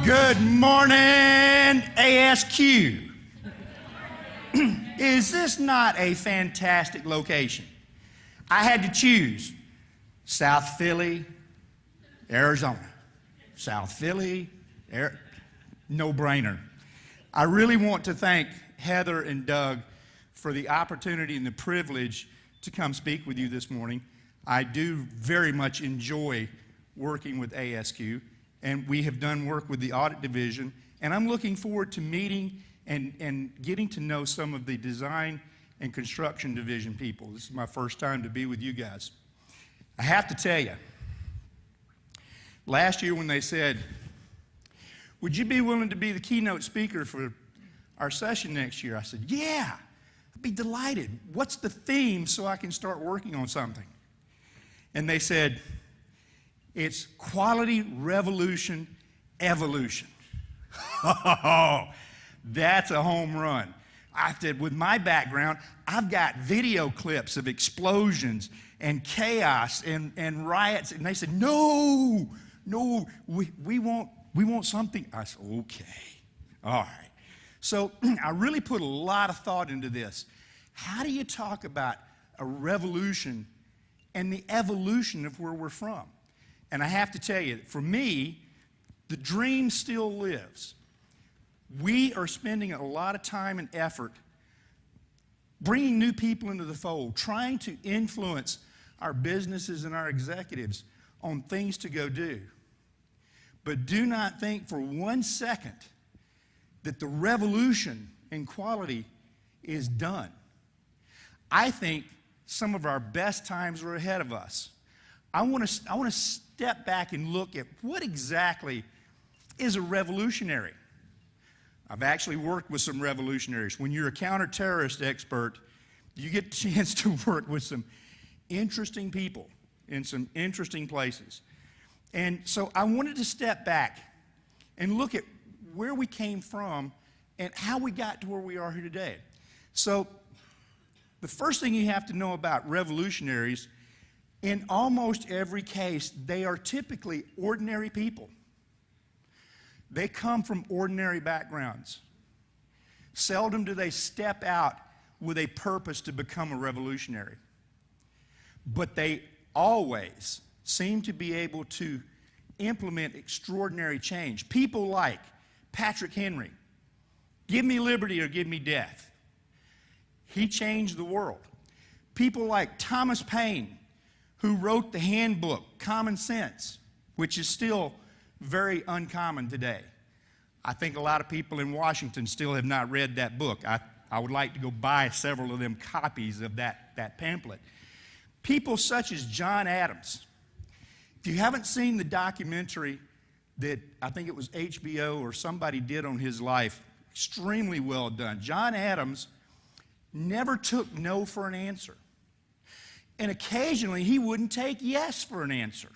Good morning, ASQ. Is this not a fantastic location? I had to choose South Philly, Arizona. South Philly, no-brainer. I really want to thank Heather and Doug for the opportunity and the privilege to come speak with you this morning. I do very much enjoy working with ASQ, and we have done work with the audit division, and I'm looking forward to meeting and getting to know some of the design and construction division people. This is my first time to be with you guys. I have to tell you, last year when they said, would you be willing to be the keynote speaker for our session next year? I said, yeah, I'd be delighted. What's the theme so I can start working on something? And they said, it's quality, revolution, evolution. Oh, that's a home run. I said, with my background, I've got video clips of explosions and chaos and riots. And they said, no, we want something. I said, okay, all right. So I really put a lot of thought into this. How do you talk about a revolution and the evolution of where we're from? And I have to tell you, for me, the dream still lives. We are spending a lot of time and effort bringing new people into the fold, trying to influence our businesses and our executives on things to go do. But do not think for 1 second that the revolution in quality is done. I think some of our best times are ahead of us. I want to step back and look at what exactly is a revolutionary. I've actually worked with some revolutionaries. When you're a counter-terrorist expert, you get a chance to work with some interesting people in some interesting places. And so I wanted to step back and look at where we came from and how we got to where we are here today. So the first thing you have to know about revolutionaries, in almost every case, they are typically ordinary people. They come from ordinary backgrounds. Seldom do they step out with a purpose to become a revolutionary. But they always seem to be able to implement extraordinary change. People like Patrick Henry, give me liberty or give me death. He changed the world. People like Thomas Paine, who wrote the handbook, Common Sense, which is still very uncommon today. I think a lot of people in Washington still have not read that book. I would like to go buy several of them copies of that pamphlet. People such as John Adams. If you haven't seen the documentary that I think it was HBO or somebody did on his life, extremely well done. John Adams never took no for an answer. And occasionally he wouldn't take yes for an answer.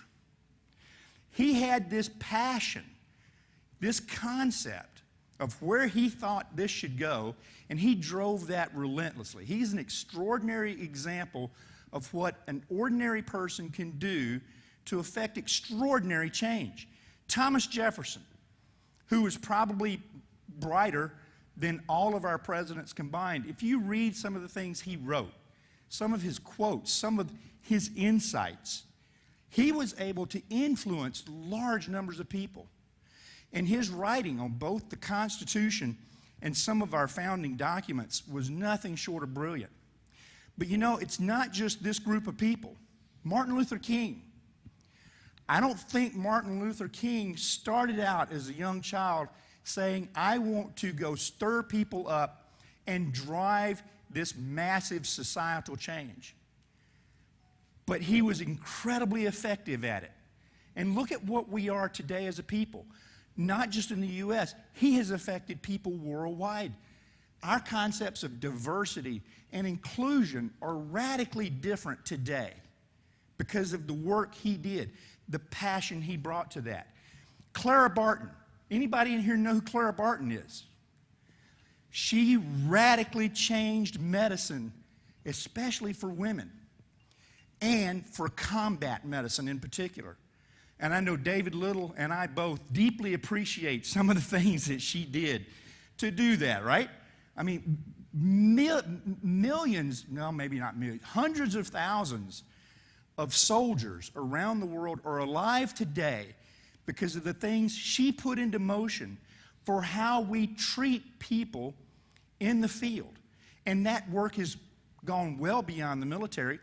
He had this passion, this concept of where he thought this should go, and he drove that relentlessly. He's an extraordinary example of what an ordinary person can do to effect extraordinary change. Thomas Jefferson, who was probably brighter than all of our presidents combined, if you read some of the things he wrote, some of his quotes, some of his insights, he was able to influence large numbers of people. And his writing on both the Constitution and some of our founding documents was nothing short of brilliant. But you know, it's not just this group of people. Martin Luther King. I don't think Martin Luther King started out as a young child saying, I want to go stir people up and drive this massive societal change. But he was incredibly effective at it. And look at what we are today as a people. Not just in the U.S., he has affected people worldwide. Our concepts of diversity and inclusion are radically different today because of the work he did, the passion he brought to that. Clara Barton. Anybody in here know who Clara Barton is? She radically changed medicine, especially for women, and for combat medicine in particular. And I know David Little and I both deeply appreciate some of the things that she did to do that, right? I mean, millions, no, maybe not millions, hundreds of thousands of soldiers around the world are alive today because of the things she put into motion for how we treat people in the field. And that work has gone well beyond the military.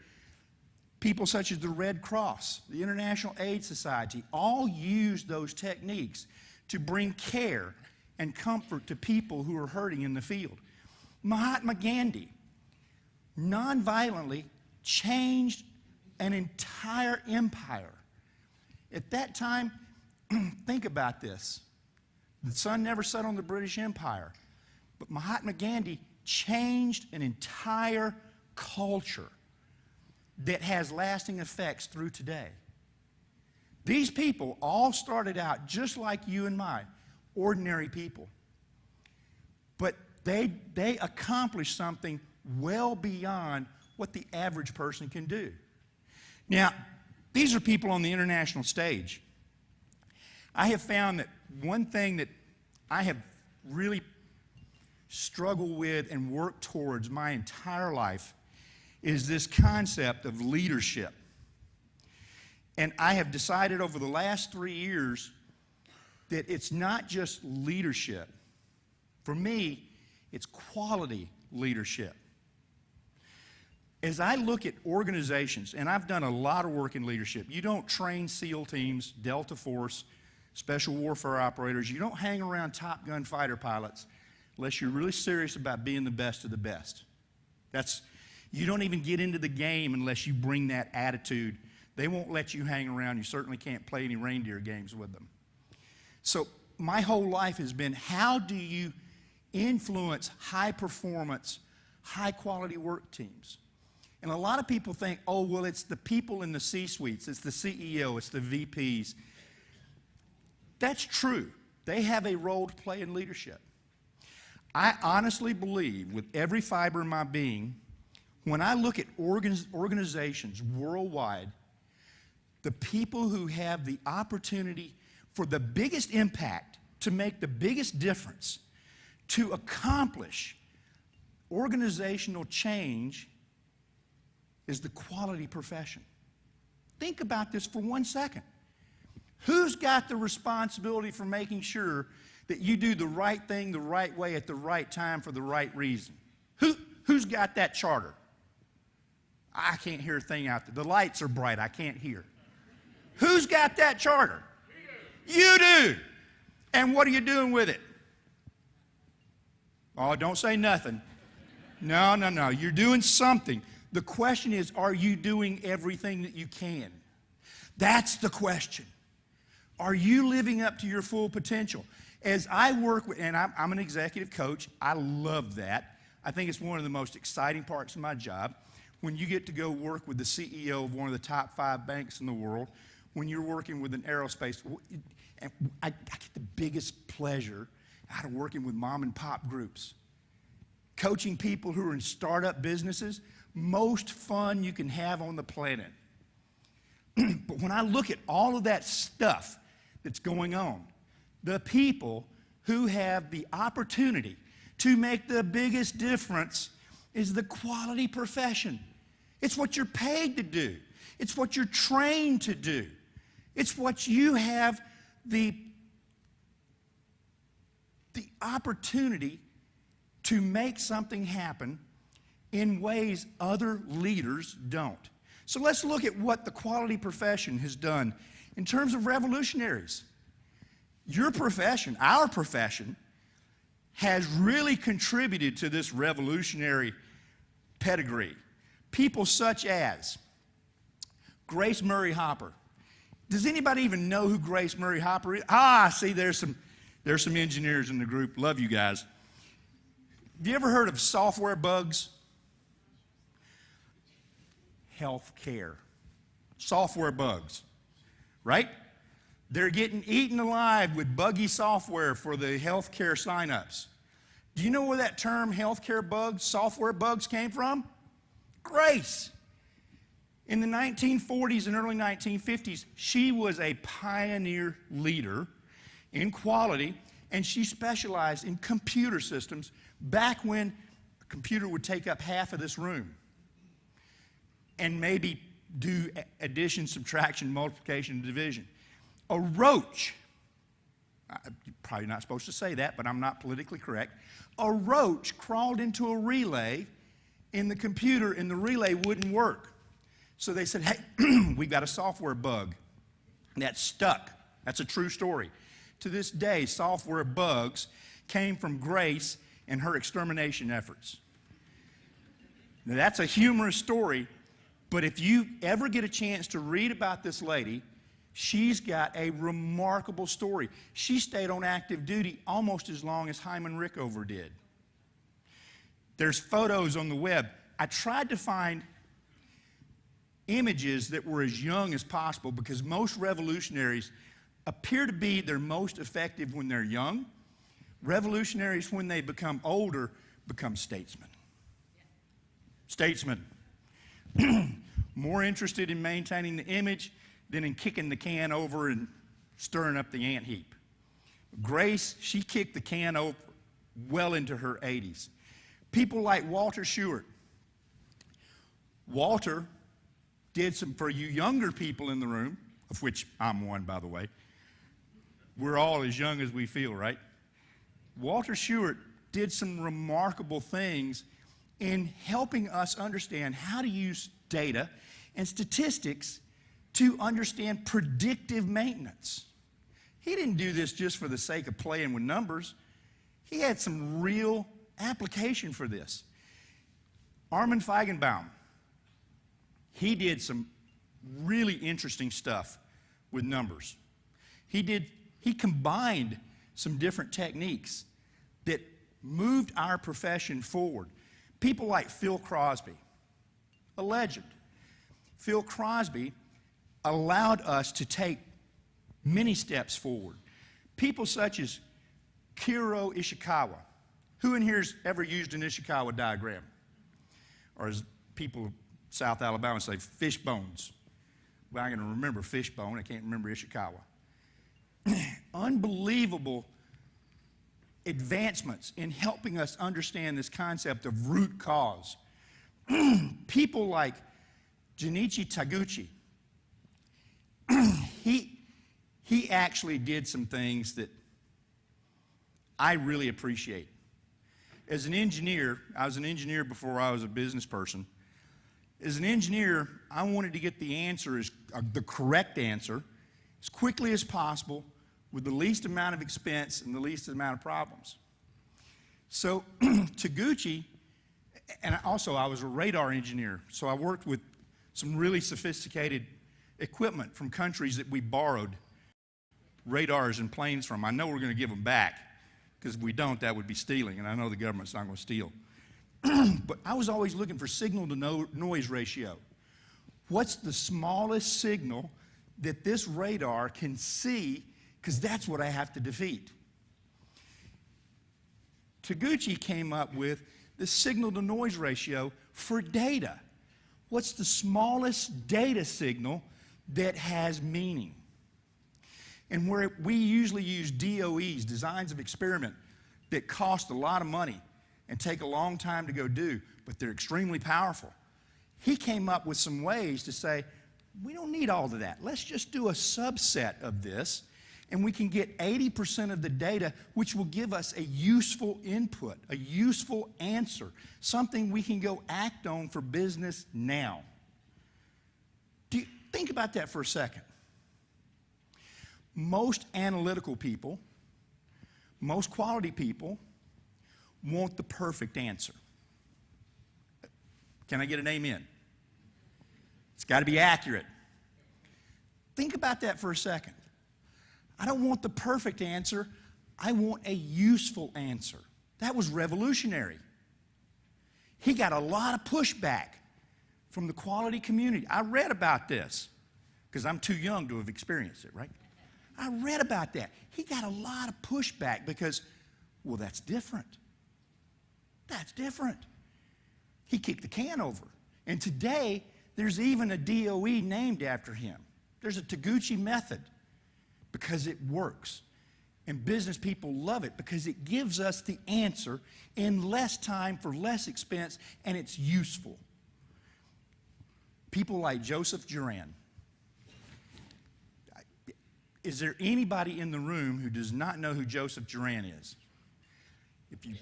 People such as the Red Cross, the International AIDS Society, all use those techniques to bring care and comfort to people who are hurting in the field. Mahatma Gandhi nonviolently changed an entire empire. At that time, think about this. The sun never set on the British Empire, but Mahatma Gandhi changed an entire culture that has lasting effects through today. These people all started out just like you and I, ordinary people. But they accomplished something well beyond what the average person can do. Now, these are people on the international stage. I have found that one thing that I have really struggled with and worked towards my entire life is this concept of leadership. And I have decided over the last 3 years that it's not just leadership. For me, it's quality leadership. As I look at organizations, and I've done a lot of work in leadership, you don't train SEAL teams, Delta Force, special warfare operators, you don't hang around Top Gun fighter pilots unless you're really serious about being the best of the best. You don't even get into the game unless you bring that attitude. They won't let you hang around. You certainly can't play any reindeer games with them. So my whole life has been, how do you influence high performance, high quality work teams? And a lot of people think, oh, well, it's the people in the C-suites, it's the CEO, it's the VPs. That's true. They have a role to play in leadership. I honestly believe with every fiber in my being, when I look at organizations worldwide, the people who have the opportunity for the biggest impact, to make the biggest difference, to accomplish organizational change, is the quality profession. Think about this for 1 second. Who's got the responsibility for making sure that you do the right thing the right way at the right time for the right reason? Who's got that charter? I can't hear a thing out there. The lights are bright. I can't hear. Who's got that charter? You do. And what are you doing with it? Oh, don't say nothing. No. You're doing something. The question is, are you doing everything that you can? That's the question. Are you living up to your full potential? As I work with, and I'm an executive coach, I love that. I think it's one of the most exciting parts of my job. When you get to go work with the CEO of one of the top 5 banks in the world, when you're working with an aerospace, and I get the biggest pleasure out of working with mom and pop groups. Coaching people who are in startup businesses, most fun you can have on the planet. But when I look at all of that stuff that's going on, the people who have the opportunity to make the biggest difference is the quality profession. It's what you're paid to do. It's what you're trained to do. It's what you have the opportunity to make something happen in ways other leaders don't. So let's look at what the quality profession has done in terms of revolutionaries. Your profession, our profession, has really contributed to this revolutionary pedigree. People such as Grace Murray Hopper. Does anybody even know who Grace Murray Hopper is? See, there's some engineers in the group. Love you guys. Have you ever heard of software bugs? Healthcare. Software bugs, right? They're getting eaten alive with buggy software for the healthcare signups. Do you know where that term healthcare bugs, software bugs came from? Grace. In the 1940s and early 1950s, she was a pioneer leader in quality, and she specialized in computer systems back when a computer would take up half of this room and maybe do addition, subtraction, multiplication, and division. A roach, you're probably not supposed to say that, but I'm not politically correct. A roach crawled into a relay in the computer, and the relay wouldn't work. So they said, hey, we got a software bug that stuck. That's a true story. To this day, software bugs came from Grace and her extermination efforts. Now, that's a humorous story, but if you ever get a chance to read about this lady, she's got a remarkable story. She stayed on active duty almost as long as Hyman Rickover did. There's photos on the web. I tried to find images that were as young as possible because most revolutionaries appear to be their most effective when they're young. Revolutionaries, when they become older, become statesmen. Statesmen. More interested in maintaining the image than in kicking the can over and stirring up the ant heap. Grace, she kicked the can over well into her 80s. People like Walter Shewart. Walter did some, for you younger people in the room, of which I'm one, by the way. We're all as young as we feel, right? Walter Shewart did some remarkable things in helping us understand how to use data and statistics to understand predictive maintenance. He didn't do this just for the sake of playing with numbers. He had some real application for this. Armin Feigenbaum, he did some really interesting stuff with numbers. He combined some different techniques that moved our profession forward. People like Phil Crosby, a legend. Phil Crosby allowed us to take many steps forward. People such as Kiro Ishikawa. Who in here's ever used an Ishikawa diagram? Or as people South Alabama say, fish bones. Well, I'm going to remember fishbone. I can't remember Ishikawa. Unbelievable advancements in helping us understand this concept of root cause. People like Junichi Taguchi, he actually did some things that I really appreciate. As an engineer, I was an engineer before I was a business person. As an engineer, I wanted to get the answer, the correct answer, as quickly as possible with the least amount of expense and the least amount of problems. So Taguchi, and also I was a radar engineer, so I worked with some really sophisticated equipment from countries that we borrowed radars and planes from. I know we're going to give them back, because if we don't, that would be stealing, and I know the government's not going to steal. But I was always looking for signal-to-noise ratio. What's the smallest signal that this radar can see, because that's what I have to defeat. Taguchi came up with the signal-to-noise ratio for data. What's the smallest data signal that has meaning? And where we usually use DOEs, designs of experiment, that cost a lot of money and take a long time to go do, but they're extremely powerful. He came up with some ways to say, we don't need all of that. Let's just do a subset of this, and we can get 80% of the data, which will give us a useful input, a useful answer, something we can go act on for business now. Think about that for a second. Most analytical people, most quality people, want the perfect answer. Can I get an amen? It's got to be accurate. Think about that for a second. I don't want the perfect answer. I want a useful answer. That was revolutionary. He got a lot of pushback from the quality community. I read about this because I'm too young to have experienced it, right? I read about that. He got a lot of pushback because, well, that's different. That's different. He kicked the can over. And today, There's even a DOE named after him. There's a Taguchi method because it works. And business people love it because it gives us the answer in less time for less expense, and it's useful. People like Joseph Juran. Is there anybody in the room who does not know who Joseph Juran is?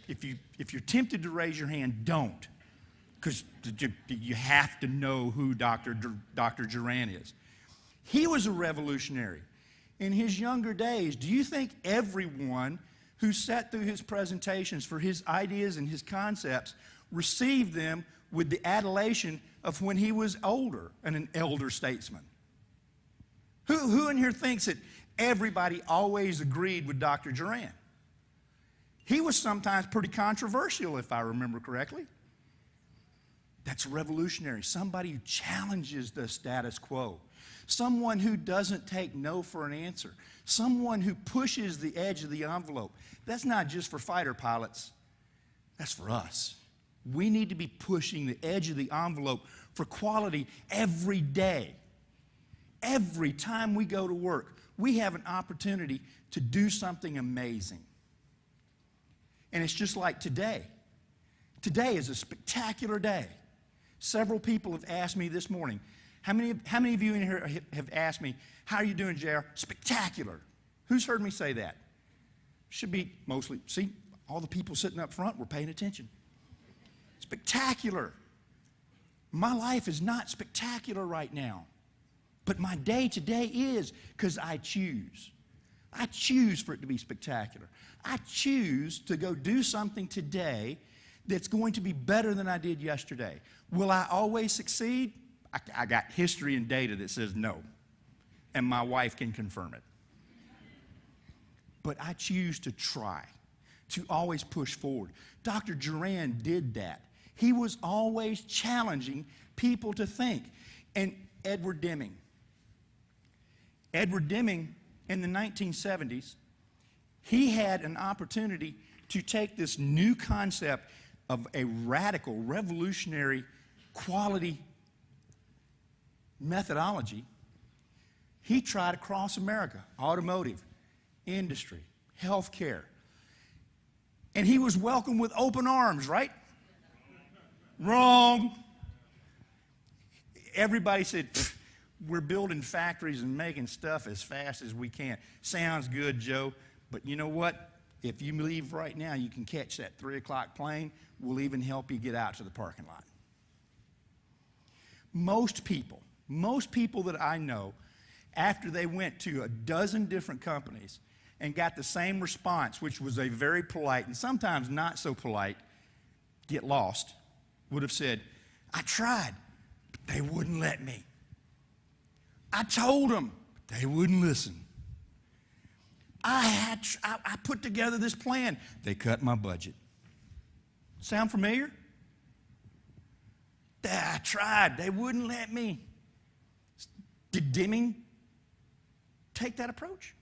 If you're tempted to raise your hand, don't, because you have to know who Dr. Juran is. He was a revolutionary. In his younger days, do you think everyone who sat through his presentations for his ideas and his concepts received them with the adulation of when he was older and an elder statesman? Who in here thinks that everybody always agreed with Dr. Juran? He was sometimes pretty controversial, if I remember correctly. That's revolutionary. Somebody who challenges the status quo. Someone who doesn't take no for an answer. Someone who pushes the edge of the envelope. That's not just for fighter pilots. That's for us. We need to be pushing the edge of the envelope for quality every day. Every time we go to work, we have an opportunity to do something amazing. And it's just like today. Today is a spectacular day. Several people have asked me this morning, how many of you in here have asked me, how are you doing, JR? Spectacular. Who's heard me say that? Should be mostly, see, all the people sitting up front were paying attention. Spectacular. My life is not spectacular right now, but my day today is, because I choose. I choose for it to be spectacular. I choose to go do something today that's going to be better than I did yesterday. Will I always succeed? I got history and data that says no, and my wife can confirm it. But I choose to try, to always push forward. Dr. Juran did that. He was always challenging people to think. And Edward Deming in the 1970s, he had an opportunity to take this new concept of a radical, revolutionary quality methodology. He tried across America, automotive, industry, healthcare. And he was welcomed with open arms, right? Wrong. Everybody said, we're building factories and making stuff as fast as we can. Sounds good, Joe, but you know what? If you leave right now, you can catch that 3 o'clock plane. We'll even help you get out to the parking lot. Most people that I know, after they went to a dozen different companies and got the same response, which was a very polite and sometimes not so polite, get lost, would have said, I tried, but they wouldn't let me. I told them, but they wouldn't listen. I put together this plan. They cut my budget. Sound familiar? I tried. They wouldn't let me. Did Deming take that approach?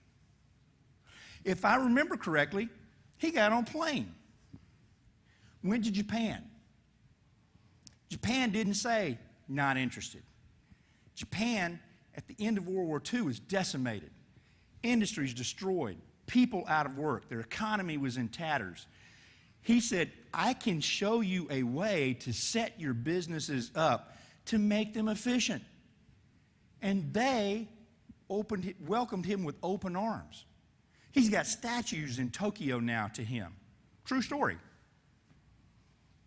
If I remember correctly, he got on a plane. Went to Japan. Japan didn't say, not interested. Japan, at the end of World War II, was decimated. Industries destroyed. People out of work. Their economy was in tatters. He said, I can show you a way to set your businesses up to make them efficient. And they welcomed him with open arms. He's got statues in Tokyo now to him. True story.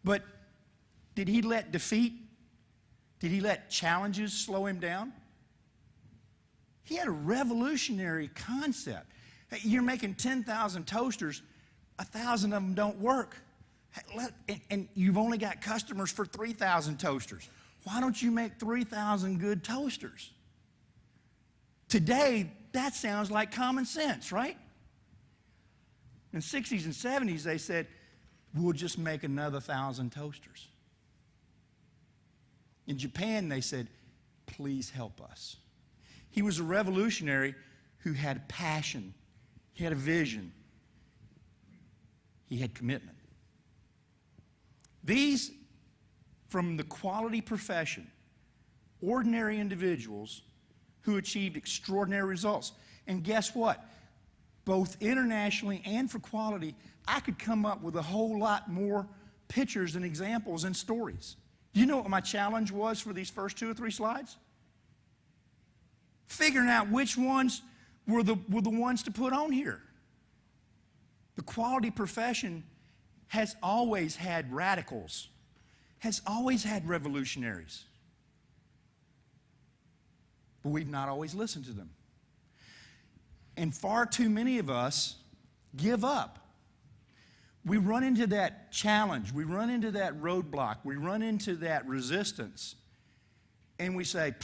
But did he let defeat, did he let challenges slow him down? He had a revolutionary concept. Hey, you're making 10,000 toasters, 1,000 of them don't work. And you've only got customers for 3,000 toasters. Why don't you make 3,000 good toasters? Today, that sounds like common sense, right? In the 60s and 70s, they said, we'll just make another 1,000 toasters. In Japan, they said, please help us. He was a revolutionary who had passion. He had a vision. He had commitment. These, from the quality profession, ordinary individuals who achieved extraordinary results. And guess what? Both internationally and for quality, I could come up with a whole lot more pictures and examples and stories. You know what my challenge was for these first 2 or 3 slides? Figuring out which ones were the ones to put on here. The quality profession has always had radicals, has always had revolutionaries. But we've not always listened to them. And far too many of us give up. We run into that challenge, we run into that roadblock, we run into that resistance, and we say,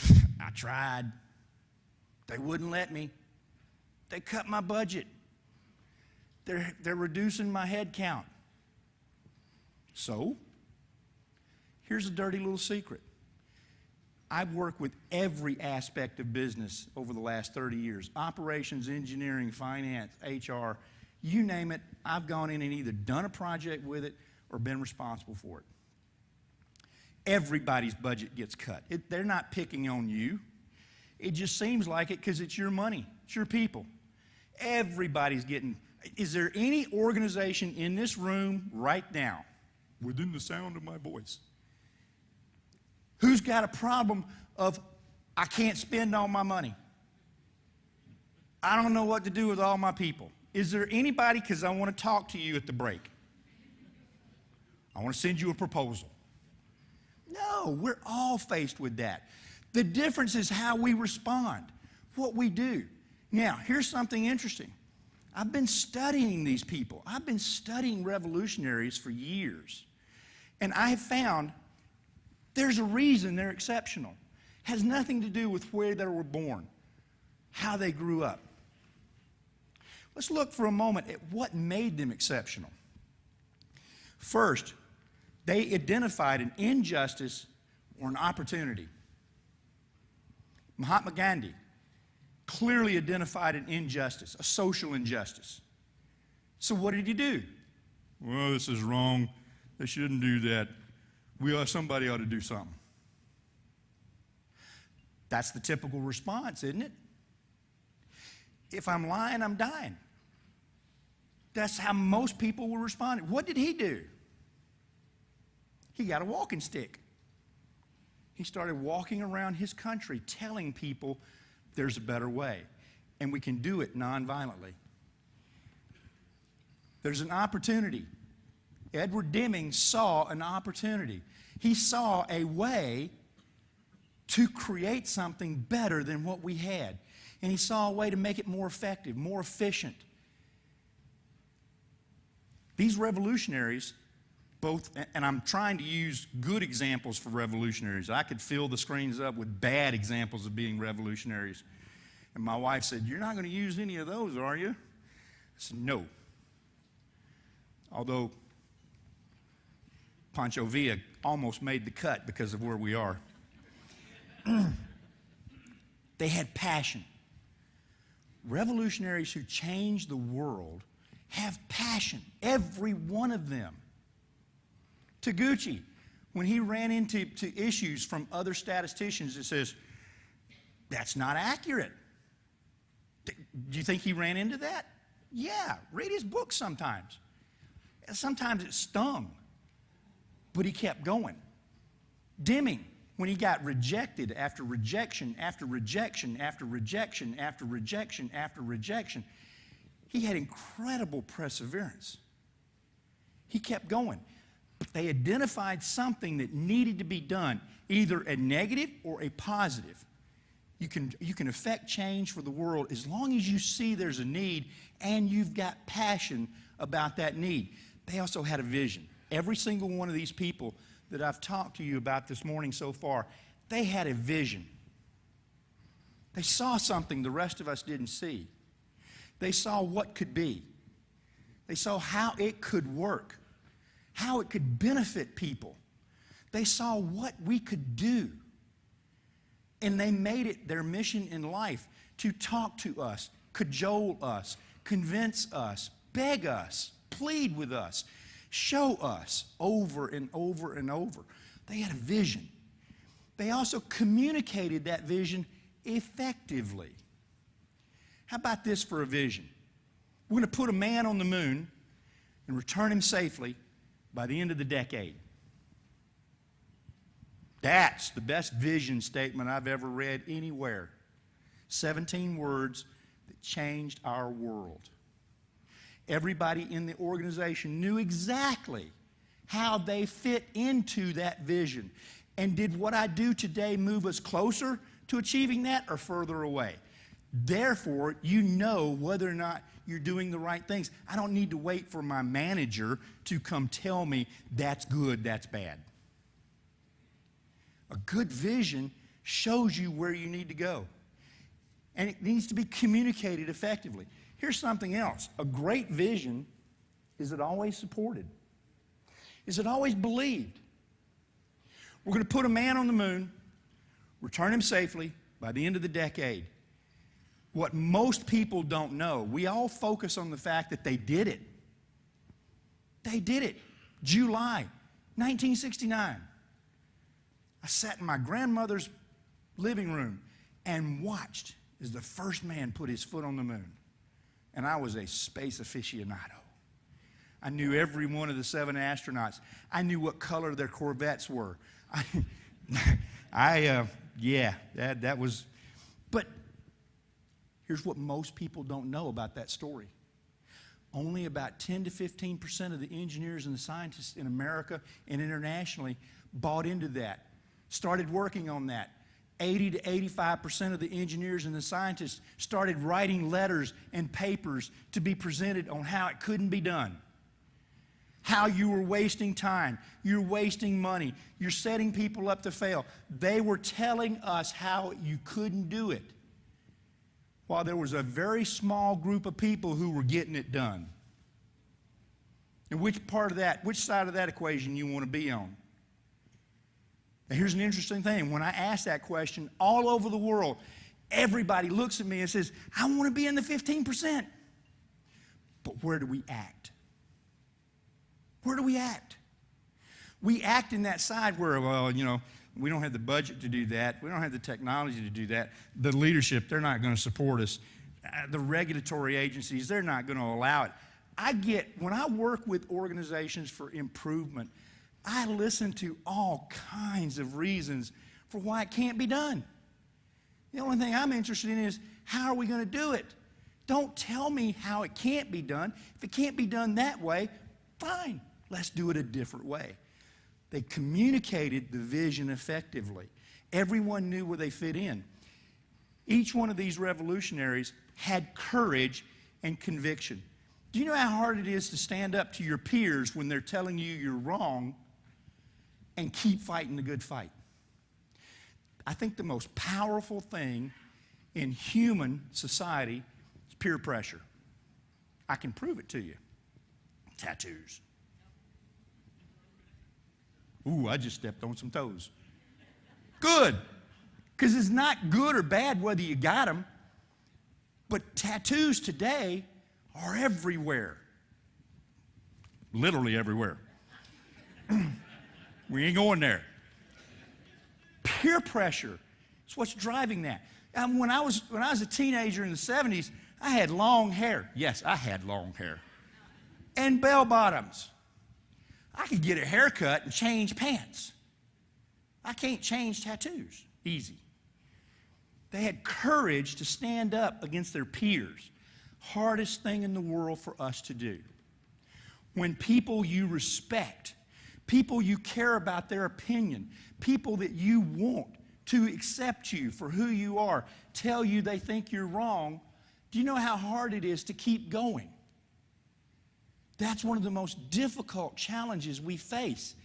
I tried. They wouldn't let me. They cut my budget. They're reducing my head count. So, here's a dirty little secret. I've worked with every aspect of business over the last 30 years. Operations, engineering, finance, HR, you name it, I've gone in and either done a project with it or been responsible for it. Everybody's budget gets cut. They're not picking on you. It just seems like it because it's your money. It's your people. Everybody's getting... Is there any organization in this room right now, within the sound of my voice, who's got a problem of, I can't spend all my money? I don't know what to do with all my people. Is there anybody, because I want to talk to you at the break. I want to send you a proposal. No, we're all faced with that. The difference is how we respond, what we do. Now, here's something interesting. I've been studying these people. I've been studying revolutionaries for years. And I have found there's a reason they're exceptional. It has nothing to do with where they were born, how they grew up. Let's look for a moment at what made them exceptional. First, they identified an injustice or an opportunity. Mahatma Gandhi clearly identified an injustice, a social injustice. So what did he do? Well, this is wrong. They shouldn't do that. Somebody ought to do something. That's the typical response, isn't it? If I'm lying, I'm dying. That's how most people will respond. What did he do? He got a walking stick. He started walking around his country telling people there's a better way, and we can do it nonviolently. There's an opportunity. Edward Deming saw an opportunity. He saw a way to create something better than what we had, and he saw a way to make it more effective, more efficient. These revolutionaries, both, and I'm trying to use good examples for revolutionaries. I could fill the screens up with bad examples of being revolutionaries. And my wife said, "You're not going to use any of those, are you?" I said, "No." Although Pancho Villa almost made the cut because of where we are. They had passion. Revolutionaries who change the world have passion, every one of them. Taguchi, when he ran into issues from other statisticians, it says, that's not accurate. Do you think he ran into that? Yeah, read his book sometimes. Sometimes it stung, but he kept going. Deming, when he got rejected after rejection, after rejection, after rejection, after rejection, after rejection, he had incredible perseverance. He kept going. They identified something that needed to be done, either a negative or a positive. You can affect change for the world as long as you see there's a need and you've got passion about that need. They also had a vision. Every single one of these people that I've talked to you about this morning so far, they had a vision. They saw something the rest of us didn't see. They saw what could be. They saw how it could work, how it could benefit people. They saw what we could do. And they made it their mission in life to talk to us, cajole us, convince us, beg us, plead with us, show us over and over and over. They had a vision. They also communicated that vision effectively. How about this for a vision? We're going to put a man on the moon and return him safely by the end of the decade. That's the best vision statement I've ever read anywhere. 17 words that changed our world. Everybody in the organization knew exactly how they fit into that vision. And did what I do today move us closer to achieving that or further away? Therefore, you know whether or not you're doing the right things. I don't need to wait for my manager to come tell me that's good, that's bad. A good vision shows you where you need to go. And it needs to be communicated effectively. Here's something else. A great vision, is it always supported? Is it always believed? We're going to put a man on the moon, return him safely by the end of the decade. What most people don't know, we all focus on the fact that they did it. They did it. July 1969. I sat in my grandmother's living room and watched as the first man put his foot on the moon. And I was a space aficionado. I knew every one of the 7 astronauts. I knew what color their Corvettes were. That was, but here's what most people don't know about that story. Only about 10 to 15% of the engineers and the scientists in America and internationally bought into that, started working on that. 80 to 85% of the engineers and the scientists started writing letters and papers to be presented on how it couldn't be done. How you were wasting time, you're wasting money, you're setting people up to fail. They were telling us how you couldn't do it, while there was a very small group of people who were getting it done. And which side of that equation you want to be on? Now here's an interesting thing. When I ask that question all over the world, everybody looks at me and says, I want to be in the 15%. But where do we act? Where do we act? We act in that side where, we don't have the budget to do that. We don't have the technology to do that. The leadership, they're not going to support us. The regulatory agencies, they're not going to allow it. When I work with organizations for improvement, I listen to all kinds of reasons for why it can't be done. The only thing I'm interested in is, how are we going to do it? Don't tell me how it can't be done. If it can't be done that way, fine. Let's do it a different way. They communicated the vision effectively. Everyone knew where they fit in. Each one of these revolutionaries had courage and conviction. Do you know how hard it is to stand up to your peers when they're telling you you're wrong and keep fighting the good fight? I think the most powerful thing in human society is peer pressure. I can prove it to you. Tattoos. Ooh, I just stepped on some toes. Good. Because it's not good or bad whether you got them. But tattoos today are everywhere. Literally everywhere. We ain't going there. Peer pressure is what's driving that. And when I was a teenager in the 70s, I had long hair. Yes, I had long hair. And bell bottoms. I could get a haircut and change pants. I can't change tattoos. Easy. They had courage to stand up against their peers. Hardest thing in the world for us to do. When people you respect, people you care about their opinion, people that you want to accept you for who you are, tell you they think you're wrong, do you know how hard it is to keep going? That's one of the most difficult challenges we face.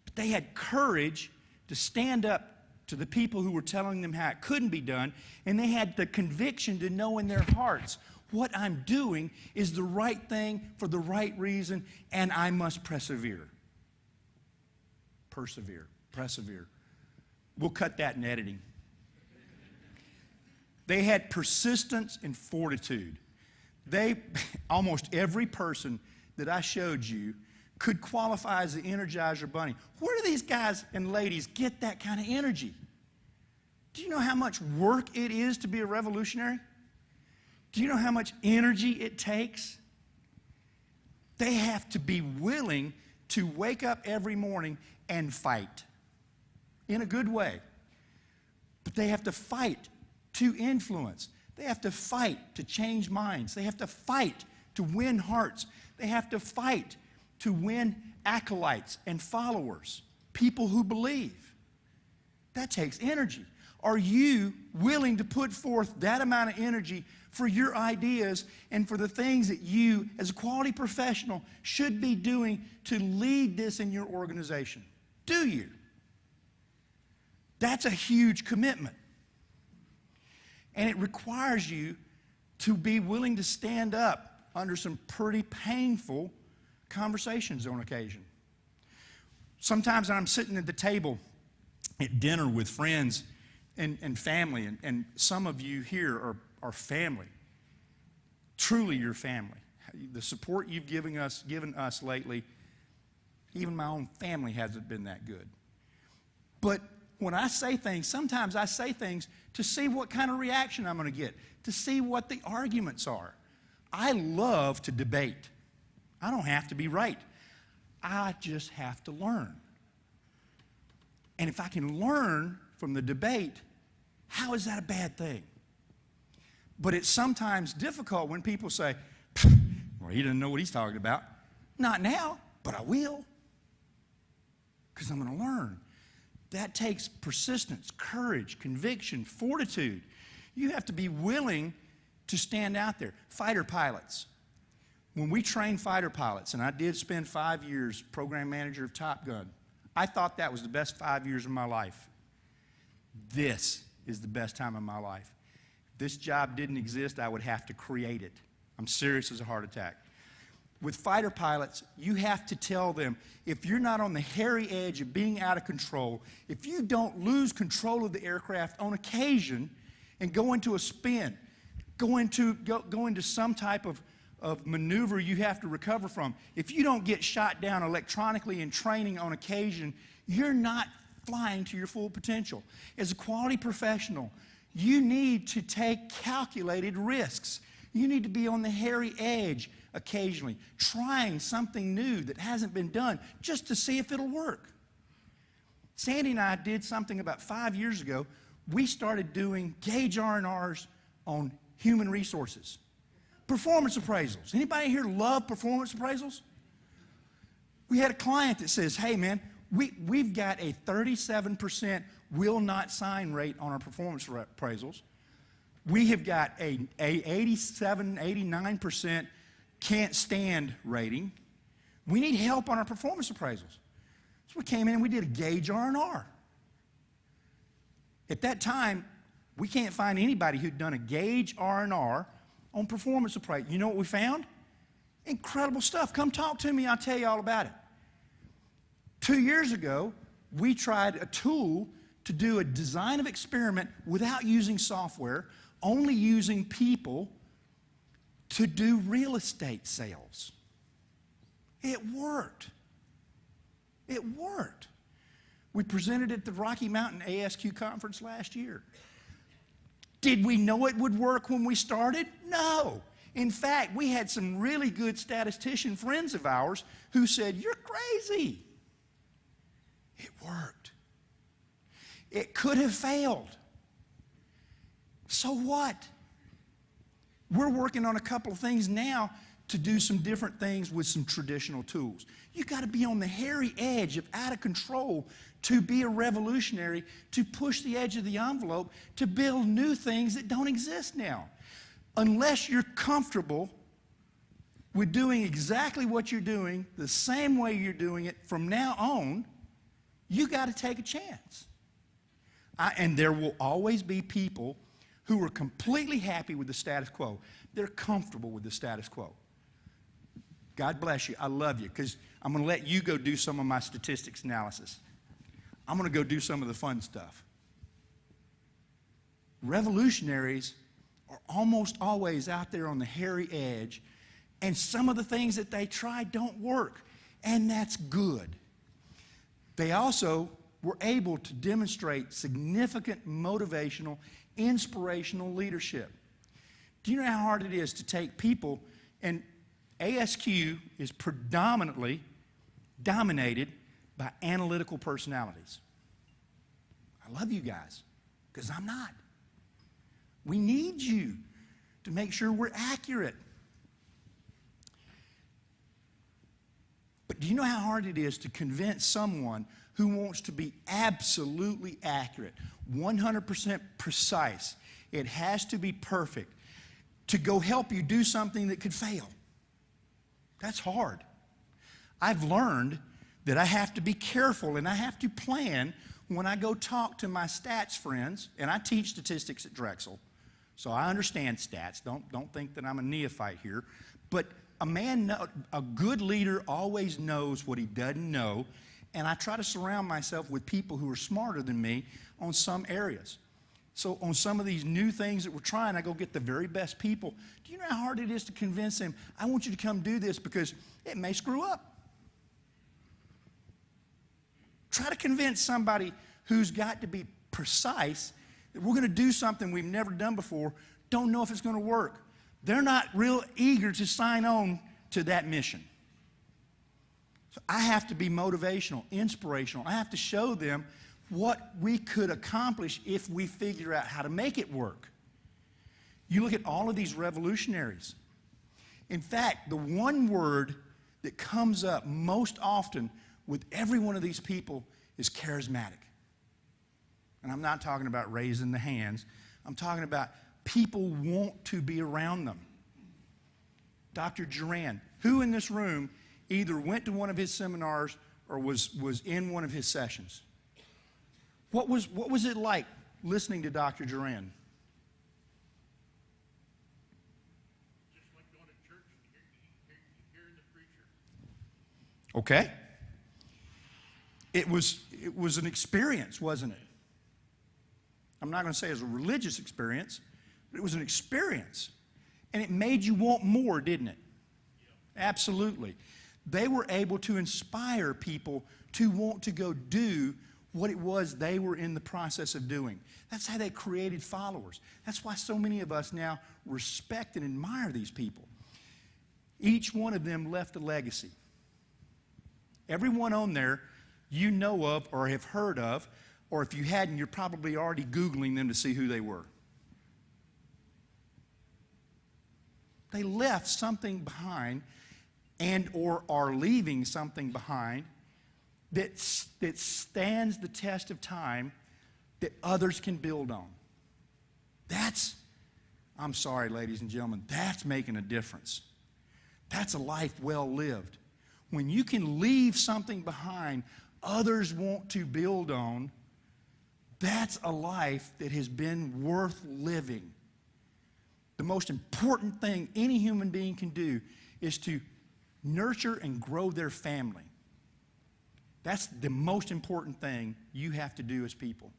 But they had courage to stand up to the people who were telling them how it couldn't be done, and they had the conviction to know in their hearts, what I'm doing is the right thing for the right reason, and I must persevere. Persevere. We'll cut that in editing. They had persistence and fortitude. Almost every person that I showed you could qualify as the Energizer Bunny. Where do these guys and ladies get that kind of energy? Do you know how much work it is to be a revolutionary? Do you know how much energy it takes? They have to be willing to wake up every morning and fight in a good way. But they have to fight to influence. They have to fight to change minds. They have to fight to win hearts. They have to fight to win acolytes and followers, people who believe. That takes energy. Are you willing to put forth that amount of energy for your ideas and for the things that you, as a quality professional, should be doing to lead this in your organization? Do you? That's a huge commitment. And it requires you to be willing to stand up under some pretty painful conversations on occasion. Sometimes I'm sitting at the table at dinner with friends and family, and some of you here are family, truly your family. The support you've given us lately, even my own family hasn't been that good. But when I say things, sometimes I say things to see what kind of reaction I'm going to get, to see what the arguments are. I love to debate. I don't have to be right. I just have to learn. And if I can learn from the debate, how is that a bad thing? But it's sometimes difficult when people say, well, he doesn't know what he's talking about. Not now, but I will. Because I'm going to learn. That takes persistence, courage, conviction, fortitude. You have to be willing to stand out there. Fighter pilots. When we train fighter pilots, and I did spend 5 years program manager of Top Gun, I thought that was the best 5 years of my life. This is the best time of my life. If this job didn't exist, I would have to create it. I'm serious as a heart attack. With fighter pilots, you have to tell them, if you're not on the hairy edge of being out of control, if you don't lose control of the aircraft on occasion and go into a spin, go into some type of maneuver you have to recover from, if you don't get shot down electronically in training on occasion, you're not flying to your full potential. As a quality professional, you need to take calculated risks. You need to be on the hairy edge occasionally, trying something new that hasn't been done just to see if it'll work. Sandy and I did something about 5 years ago. We started doing gauge R&Rs on human resources. Performance appraisals. Anybody here love performance appraisals? We had a client that says, hey man, we've got a 37% will not sign rate on our performance appraisals. We have got a 87, 89% can't stand rating. We need help on our performance appraisals. So we came in and we did a gauge R&R. At that time, we can't find anybody who'd done a gauge R&R on performance appraisal. You know what we found? Incredible stuff. Come talk to me, I'll tell you all about it. 2 years ago, we tried a tool to do a design of experiment without using software, only using people to do real estate sales. It worked. It worked. We presented at the Rocky Mountain ASQ conference last year. Did we know it would work when we started? No. In fact, we had some really good statistician friends of ours who said, you're crazy. It worked. It could have failed. So what? We're working on a couple of things now to do some different things with some traditional tools. You got to be on the hairy edge of out of control to be a revolutionary, to push the edge of the envelope, to build new things that don't exist now. Unless you're comfortable with doing exactly what you're doing, the same way you're doing it from now on, you got to take a chance. And there will always be people who are completely happy with the status quo. They're comfortable with the status quo. God bless you. I love you, because I'm going to let you go do some of my statistics analysis. I'm going to go do some of the fun stuff. Revolutionaries are almost always out there on the hairy edge, and some of the things that they try don't work, and that's good. They also were able to demonstrate significant motivational, inspirational leadership. Do you know how hard it is to take people, and ASQ is predominantly dominated by analytical personalities. I love you guys, because I'm not. We need you to make sure we're accurate. But do you know how hard it is to convince someone who wants to be absolutely accurate, 100% precise, it has to be perfect, to go help you do something that could fail? That's hard. I've learned that I have to be careful and I have to plan when I go talk to my stats friends, and I teach statistics at Drexel, so I understand stats. Don't think that I'm a neophyte here. But a good leader always knows what he doesn't know, and I try to surround myself with people who are smarter than me on some areas. So on some of these new things that we're trying, I go get the very best people. Do you know how hard it is to convince them, I want you to come do this because it may screw up? Try to convince somebody who's got to be precise that we're going to do something we've never done before, don't know if it's going to work. They're not real eager to sign on to that mission. So I have to be motivational, inspirational. I have to show them what we could accomplish if we figure out how to make it work. You look at all of these revolutionaries. In fact, the one word that comes up most often with every one of these people is charismatic. And I'm not talking about raising the hands. I'm talking about people want to be around them. Dr. Duran, who in this room either went to one of his seminars or was in one of his sessions? What was it like listening to Dr. Duran? Just like going to church and hearing the preacher. Okay. It was an experience, wasn't it? I'm not going to say it was a religious experience, but it was an experience. And it made you want more, didn't it? Yeah. Absolutely. They were able to inspire people to want to go do what it was they were in the process of doing. That's how they created followers. That's why so many of us now respect and admire these people. Each one of them left a legacy. Everyone on there you know of or have heard of, or if you hadn't, you're probably already Googling them to see who they were. They left something behind and or are leaving something behind that stands the test of time that others can build on. I'm sorry, ladies and gentlemen, that's making a difference. That's a life well lived. When you can leave something behind others want to build on, that's a life that has been worth living. The most important thing any human being can do is to nurture and grow their family. That's the most important thing you have to do as people.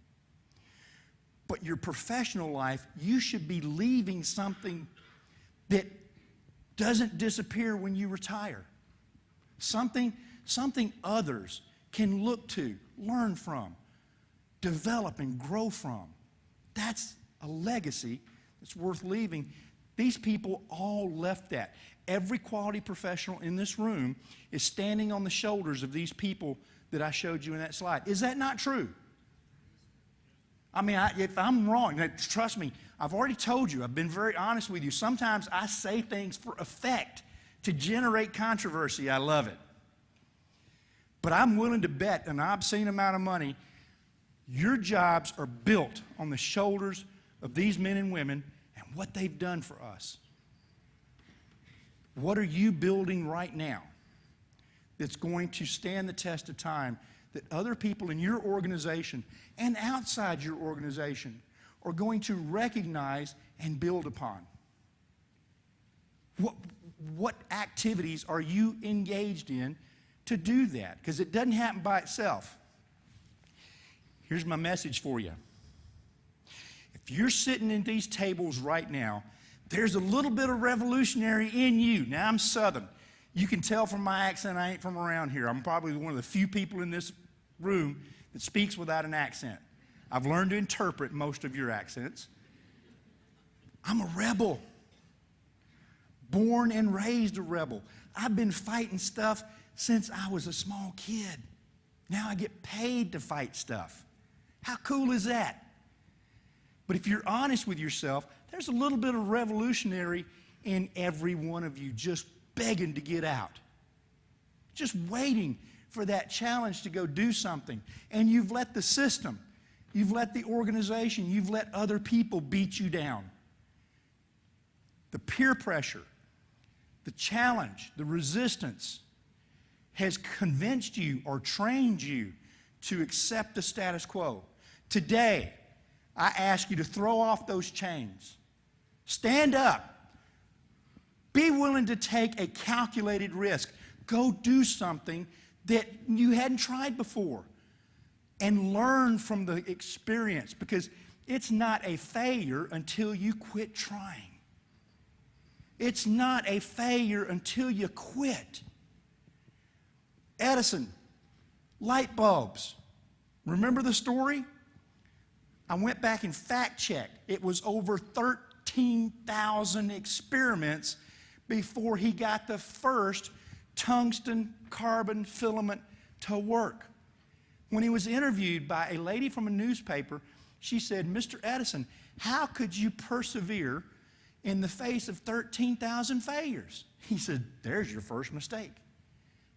But your professional life, you should be leaving something that doesn't disappear when you retire. Something others can look to, learn from, develop and grow from. That's a legacy that's worth leaving. These people all left that. Every quality professional in this room is standing on the shoulders of these people that I showed you in that slide. Is that not true? I mean, if I'm wrong, trust me, I've already told you, I've been very honest with you. Sometimes I say things for effect to generate controversy. I love it. But I'm willing to bet an obscene amount of money your jobs are built on the shoulders of these men and women and what they've done for us. What are you building right now that's going to stand the test of time that other people in your organization and outside your organization are going to recognize and build upon? What activities are you engaged in to do that? Because it doesn't happen by itself. Here's my message for you. If you're sitting in these tables right now, there's a little bit of revolutionary in you. Now, I'm Southern. You can tell from my accent I ain't from around here. I'm probably one of the few people in this room that speaks without an accent. I've learned to interpret most of your accents. I'm a rebel. Born and raised a rebel. I've been fighting stuff since I was a small kid. Now I get paid to fight stuff. How cool is that? But if you're honest with yourself, there's a little bit of revolutionary in every one of you, just begging to get out. Just waiting for that challenge to go do something. And you've let the system, you've let the organization, you've let other people beat you down. The peer pressure, the challenge, the resistance has convinced you or trained you to accept the status quo. Today, I ask you to throw off those chains. Stand up. Be willing to take a calculated risk. Go do something that you hadn't tried before and learn from the experience, because it's not a failure until you quit trying. It's not a failure until you quit. Edison, light bulbs. Remember the story? I went back and fact-checked. It was over 13,000 experiments before he got the first tungsten carbon filament to work. When he was interviewed by a lady from a newspaper, she said, "Mr. Edison, how could you persevere in the face of 13,000 failures?" He said, "There's your first mistake.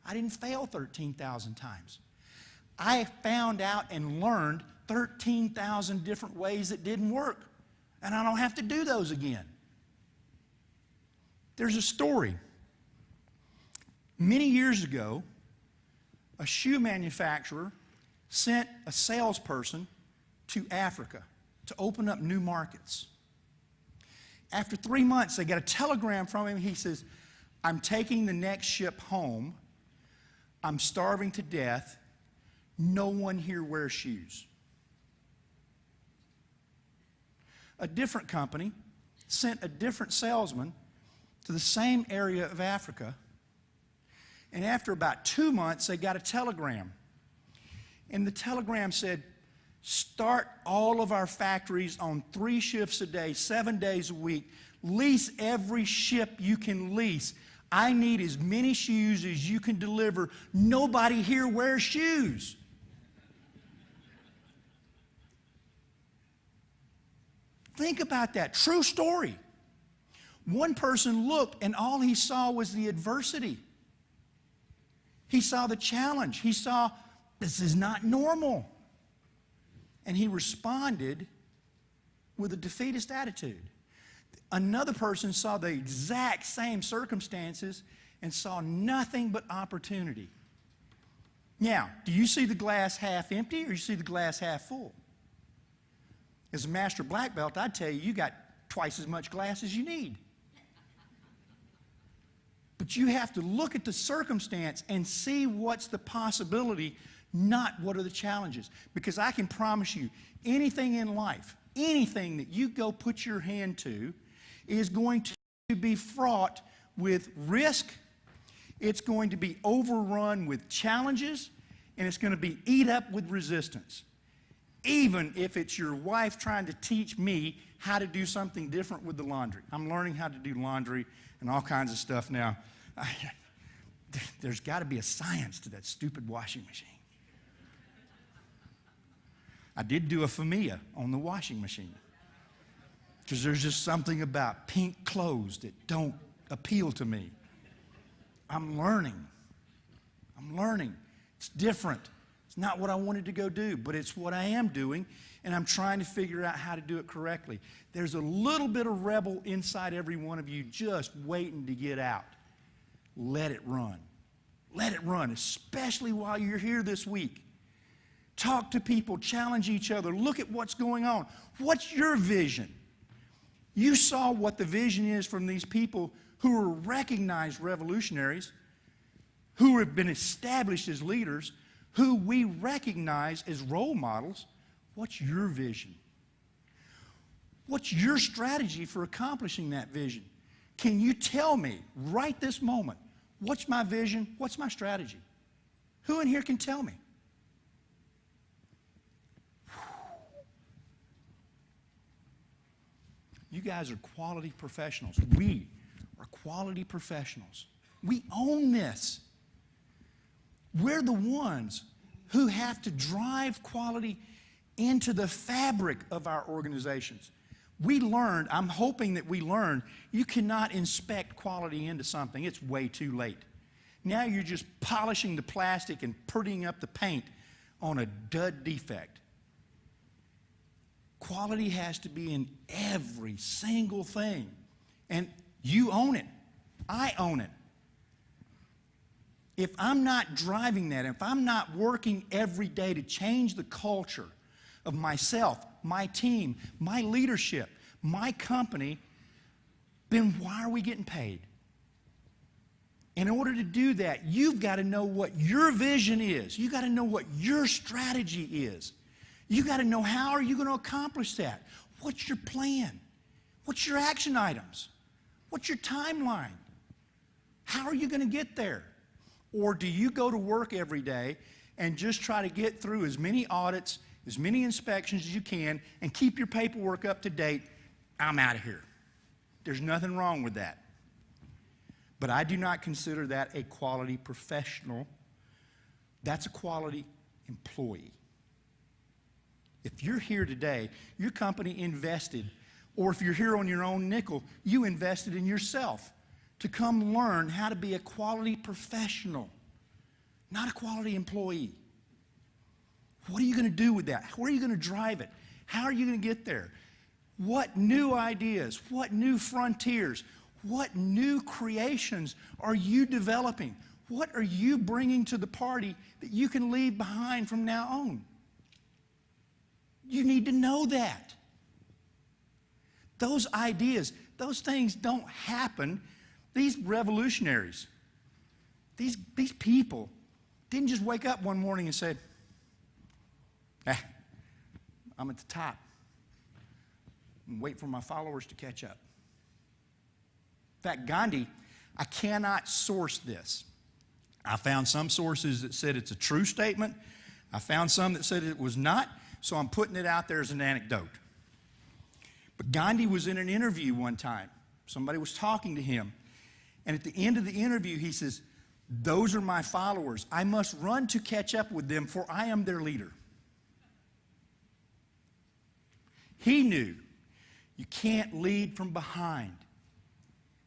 I didn't fail 13,000 times. I found out and learned 13,000 different ways that didn't work, and I don't have to do those again." There's a story. Many years ago, a shoe manufacturer sent a salesperson to Africa to open up new markets. After 3 months, they got a telegram from him. He says, "I'm taking the next ship home. I'm starving to death. No one here wears shoes." A different company sent a different salesman to the same area of Africa. And after about 2 months, they got a telegram. And the telegram said, "Start all of our factories on 3 shifts a day, 7 days a week. Lease every ship you can lease. I need as many shoes as you can deliver. Nobody here wears shoes." Think about that. True story. One person looked and all he saw was the adversity. He saw the challenge. He saw, this is not normal. And he responded with a defeatist attitude. Another person saw the exact same circumstances and saw nothing but opportunity. Now, do you see the glass half empty or you see the glass half full? As a master black belt, I'd tell you, you got twice as much glass as you need. But you have to look at the circumstance and see what's the possibility, not what are the challenges. Because I can promise you, anything in life, anything that you go put your hand to is going to be fraught with risk, it's going to be overrun with challenges, and it's going to be eat up with resistance. Even if it's your wife trying to teach me how to do something different with the laundry. I'm learning how to do laundry and all kinds of stuff now. There's got to be a science to that stupid washing machine. I did do a FMIA on the washing machine because there's just something about pink clothes that don't appeal to me. I'm learning. It's different. It's not what I wanted to go do, but it's what I am doing, and I'm trying to figure out how to do it correctly. There's a little bit of rebel inside every one of you just waiting to get out. Let it run. Let it run, especially while you're here this week. Talk to people, challenge each other, look at what's going on. What's your vision? You saw what the vision is from these people who are recognized revolutionaries, who have been established as leaders, who we recognize as role models. What's your vision? What's your strategy for accomplishing that vision? Can you tell me right this moment, what's my vision, what's my strategy? Who in here can tell me? You guys are quality professionals. We are quality professionals. We own this. We're the ones who have to drive quality into the fabric of our organizations. We learned, I'm hoping that we learned, you cannot inspect quality into something. It's way too late. Now you're just polishing the plastic and prettying up the paint on a dud defect. Quality has to be in every single thing. And you own it. I own it. If I'm not driving that, if I'm not working every day to change the culture of myself, my team, my leadership, my company, then why are we getting paid? In order to do that, you've got to know what your vision is. You've got to know what your strategy is. You've got to know how are you going to accomplish that. What's your plan? What's your action items? What's your timeline? How are you going to get there? Or do you go to work every day and just try to get through as many audits, as many inspections as you can, and keep your paperwork up to date? I'm out of here. There's nothing wrong with that. But I do not consider that a quality professional. That's a quality employee. If you're here today, your company invested, or if you're here on your own nickel, you invested in yourself to come learn how to be a quality professional, not a quality employee. What are you going to do with that? Where are you going to drive it? How are you going to get there? What new ideas, what new frontiers, what new creations are you developing? What are you bringing to the party that you can leave behind from now on? You need to know that. Those ideas, those things don't happen. These revolutionaries, these people didn't just wake up one morning and say, I'm at the top and wait for my followers to catch up. In fact, Gandhi, I cannot source this. I found some sources that said it's a true statement. I found some that said it was not, so I'm putting it out there as an anecdote. But Gandhi was in an interview one time. Somebody was talking to him. And at the end of the interview, he says, those are my followers. I must run to catch up with them, for I am their leader. He knew you can't lead from behind.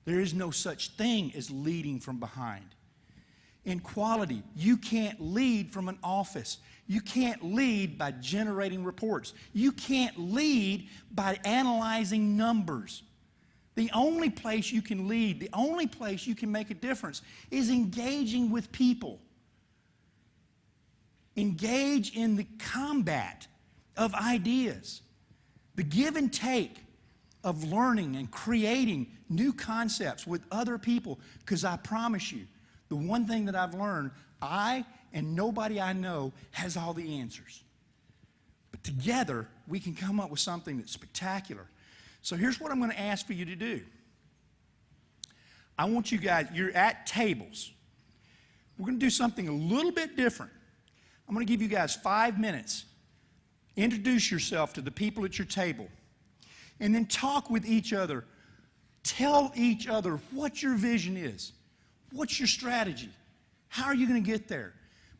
There is no such thing as leading from behind. In quality, you can't lead from an office. You can't lead by generating reports. You can't lead by analyzing numbers. The only place you can lead, the only place you can make a difference is engaging with people. Engage in the combat of ideas, the give and take of learning and creating new concepts with other people, because I promise you, the one thing that I've learned, I and nobody I know has all the answers. But together, we can come up with something that's spectacular. So here's what I'm going to ask for you to do. I want you guys, you're at tables. We're going to do something a little bit different. I'm going to give you guys 5 minutes. Introduce yourself to the people at your table. And then talk with each other. Tell each other what your vision is. What's your strategy? How are you going to get there?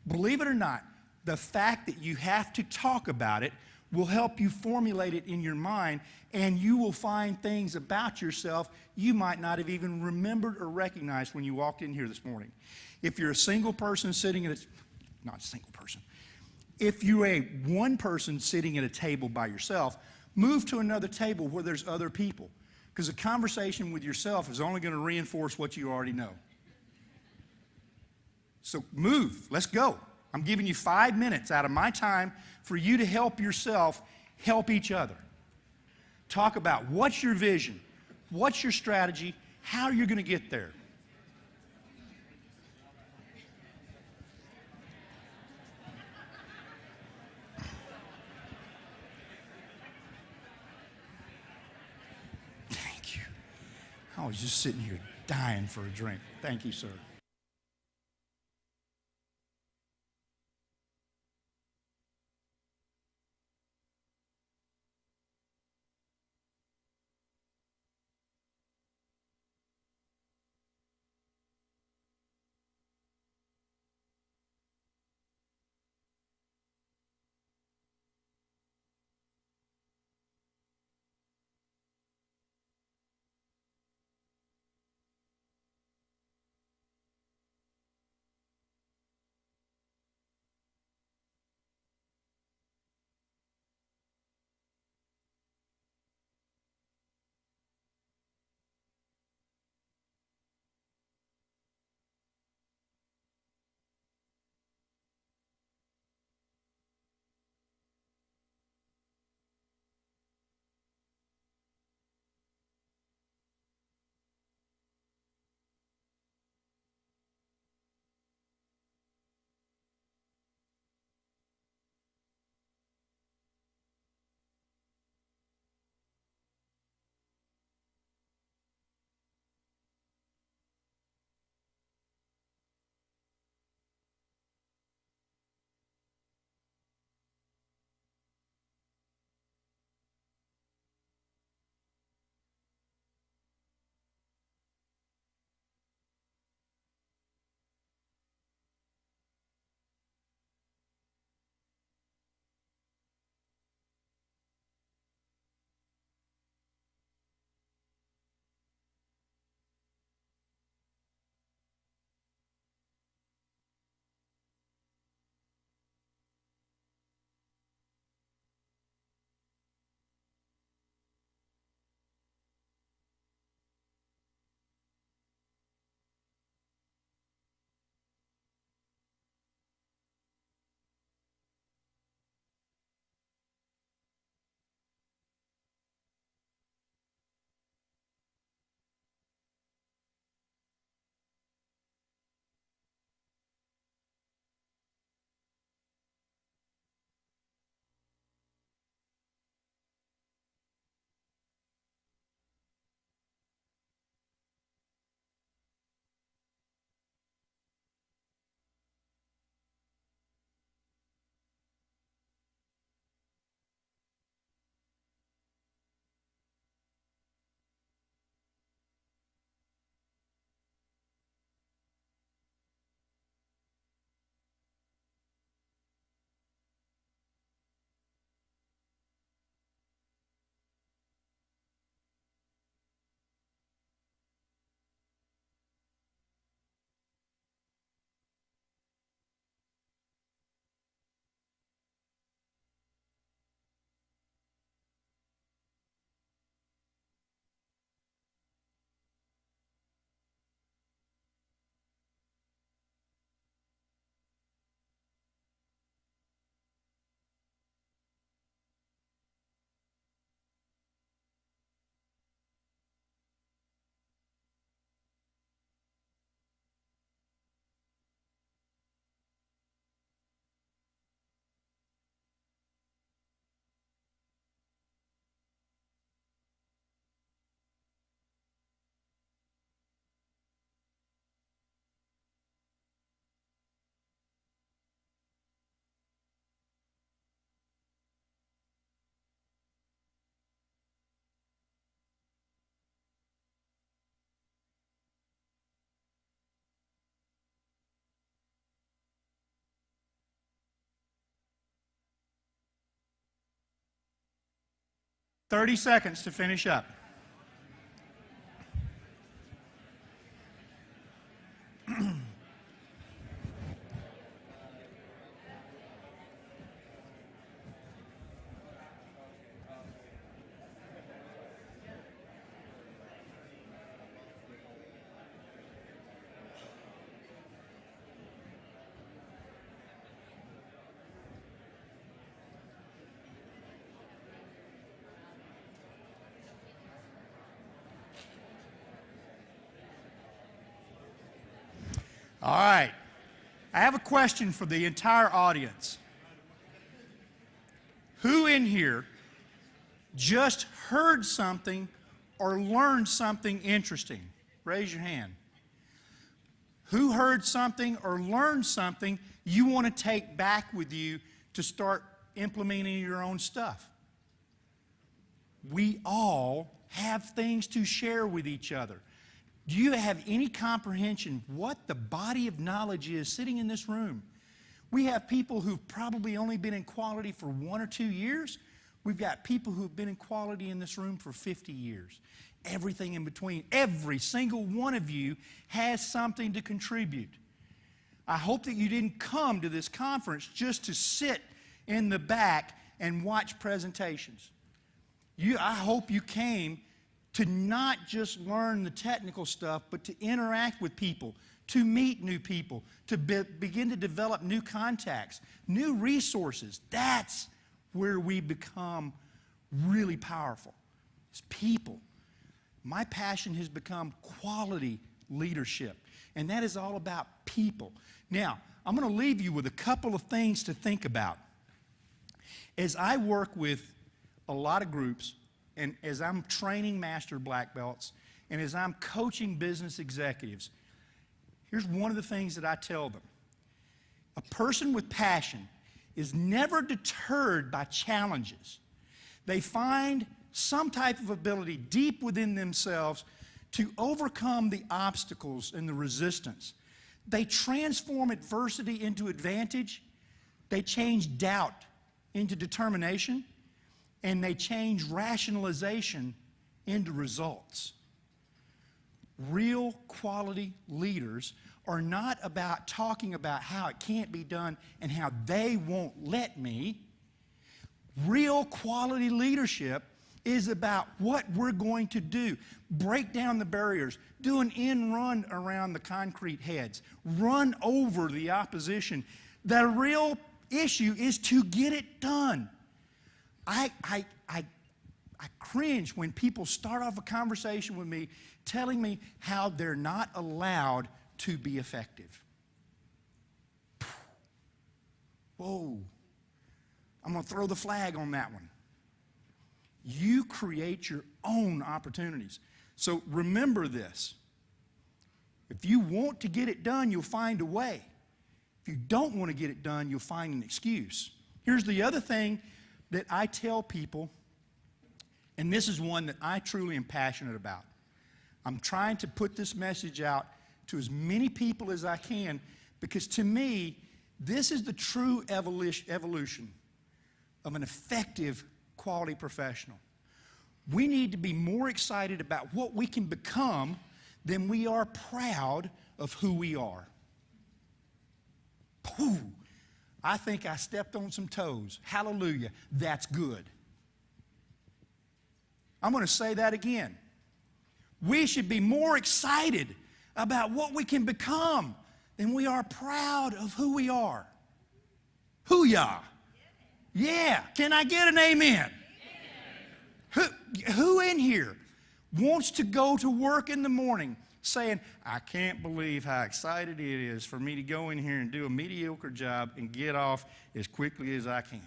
Believe it or not, the fact that you have to talk about it will help you formulate it in your mind, and you will find things about yourself you might not have even remembered or recognized when you walked in here this morning. If you're a single person sitting at not a single person, if you're a one person sitting at a table by yourself, move to another table where there's other people, because a conversation with yourself is only going to reinforce what you already know. So move, let's go. I'm giving you 5 minutes out of my time for you to help yourself help each other. Talk about what's your vision, what's your strategy, how you're going to get there. Thank you. I was just sitting here dying for a drink. Thank you, sir. 30 seconds to finish up. All right. I have a question for the entire audience. Who in here just heard something or learned something interesting? Raise your hand. Who heard something or learned something you want to take back with you to start implementing your own stuff? We all have things to share with each other. Do you have any comprehension what the body of knowledge is sitting in this room? We have people who've probably only been in quality for 1 or 2 years. We've got people who've been in quality in this room for 50 years. Everything in between. Every single one of you has something to contribute. I hope that you didn't come to this conference just to sit in the back and watch presentations. I hope you came to not just learn the technical stuff, but to interact with people, to meet new people, to begin to develop new contacts, new resources. That's where we become really powerful. It's people. My passion has become quality leadership, and that is all about people. Now, I'm going to leave you with a couple of things to think about. As I work with a lot of groups, and as I'm training master black belts, and as I'm coaching business executives, here's one of the things that I tell them. A person with passion is never deterred by challenges. They find some type of ability deep within themselves to overcome the obstacles and the resistance. They transform adversity into advantage. They change doubt into determination. And they change rationalization into results. Real quality leaders are not about talking about how it can't be done and how they won't let me. Real quality leadership is about what we're going to do. Break down the barriers, do an end run around the concrete heads, run over the opposition. The real issue is to get it done. I cringe when people start off a conversation with me telling me how they're not allowed to be effective. Whoa. I'm going to throw the flag on that one. You create your own opportunities. So remember this. If you want to get it done, you'll find a way. If you don't want to get it done, you'll find an excuse. Here's the other thing that I tell people, and this is one that I truly am passionate about. I'm trying to put this message out to as many people as I can, because to me, this is the true evolution of an effective quality professional. We need to be more excited about what we can become than we are proud of who we are. Whew. I think I stepped on some toes. Hallelujah. That's good. I'm going to say that again. We should be more excited about what we can become than we are proud of who we are. Hoo-yah. Yeah. Can I get an amen? Who in here wants to go to work in the morning saying, I can't believe how excited it is for me to go in here and do a mediocre job and get off as quickly as I can?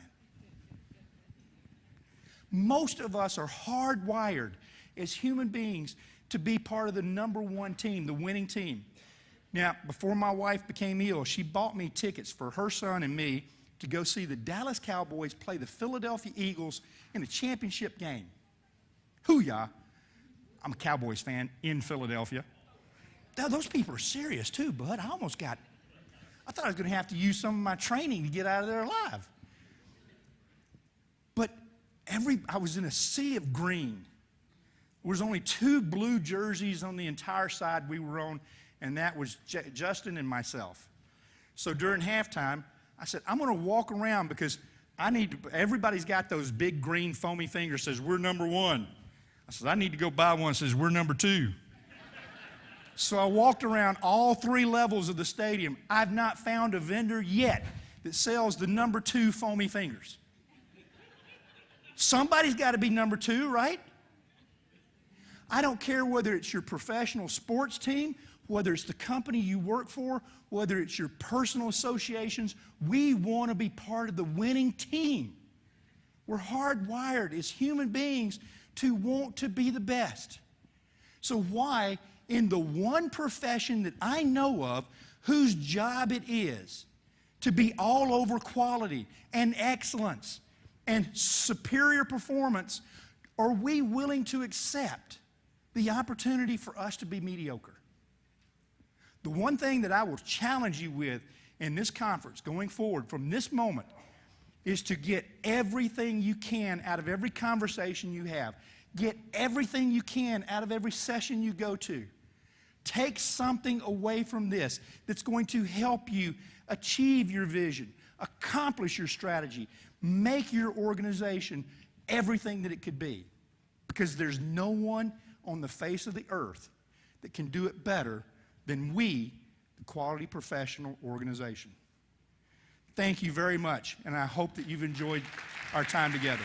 Most of us are hardwired as human beings to be part of the #1 team, the winning team. Now, before my wife became ill, she bought me tickets for her son and me to go see the Dallas Cowboys play the Philadelphia Eagles in a championship game. Hoo-yah. I'm a Cowboys fan in Philadelphia. Those people are serious too, bud. I thought I was going to have to use some of my training to get out of there alive. But I was in a sea of green. There was only 2 blue jerseys on the entire side we were on, and that was Justin and myself. So during halftime, I said, I'm going to walk around because everybody's got those big green foamy fingers that says, we're number 1. I said, I need to go buy one that says, we're number 2. So I walked around all 3 levels of the stadium. I've not found a vendor yet that sells the number 2 foamy fingers. Somebody's got to be number 2, right? I don't care whether it's your professional sports team, whether it's the company you work for, whether it's your personal associations. We want to be part of the winning team. We're hardwired as human beings to want to be the best. So why, in the one profession that I know of whose job it is to be all over quality and excellence and superior performance, are we willing to accept the opportunity for us to be mediocre? The one thing that I will challenge you with in this conference going forward from this moment is to get everything you can out of every conversation you have. Get everything you can out of every session you go to. Take something away from this that's going to help you achieve your vision, accomplish your strategy, make your organization everything that it could be. Because there's no one on the face of the earth that can do it better than we, the Quality Professional Organization. Thank you very much, and I hope that you've enjoyed our time together.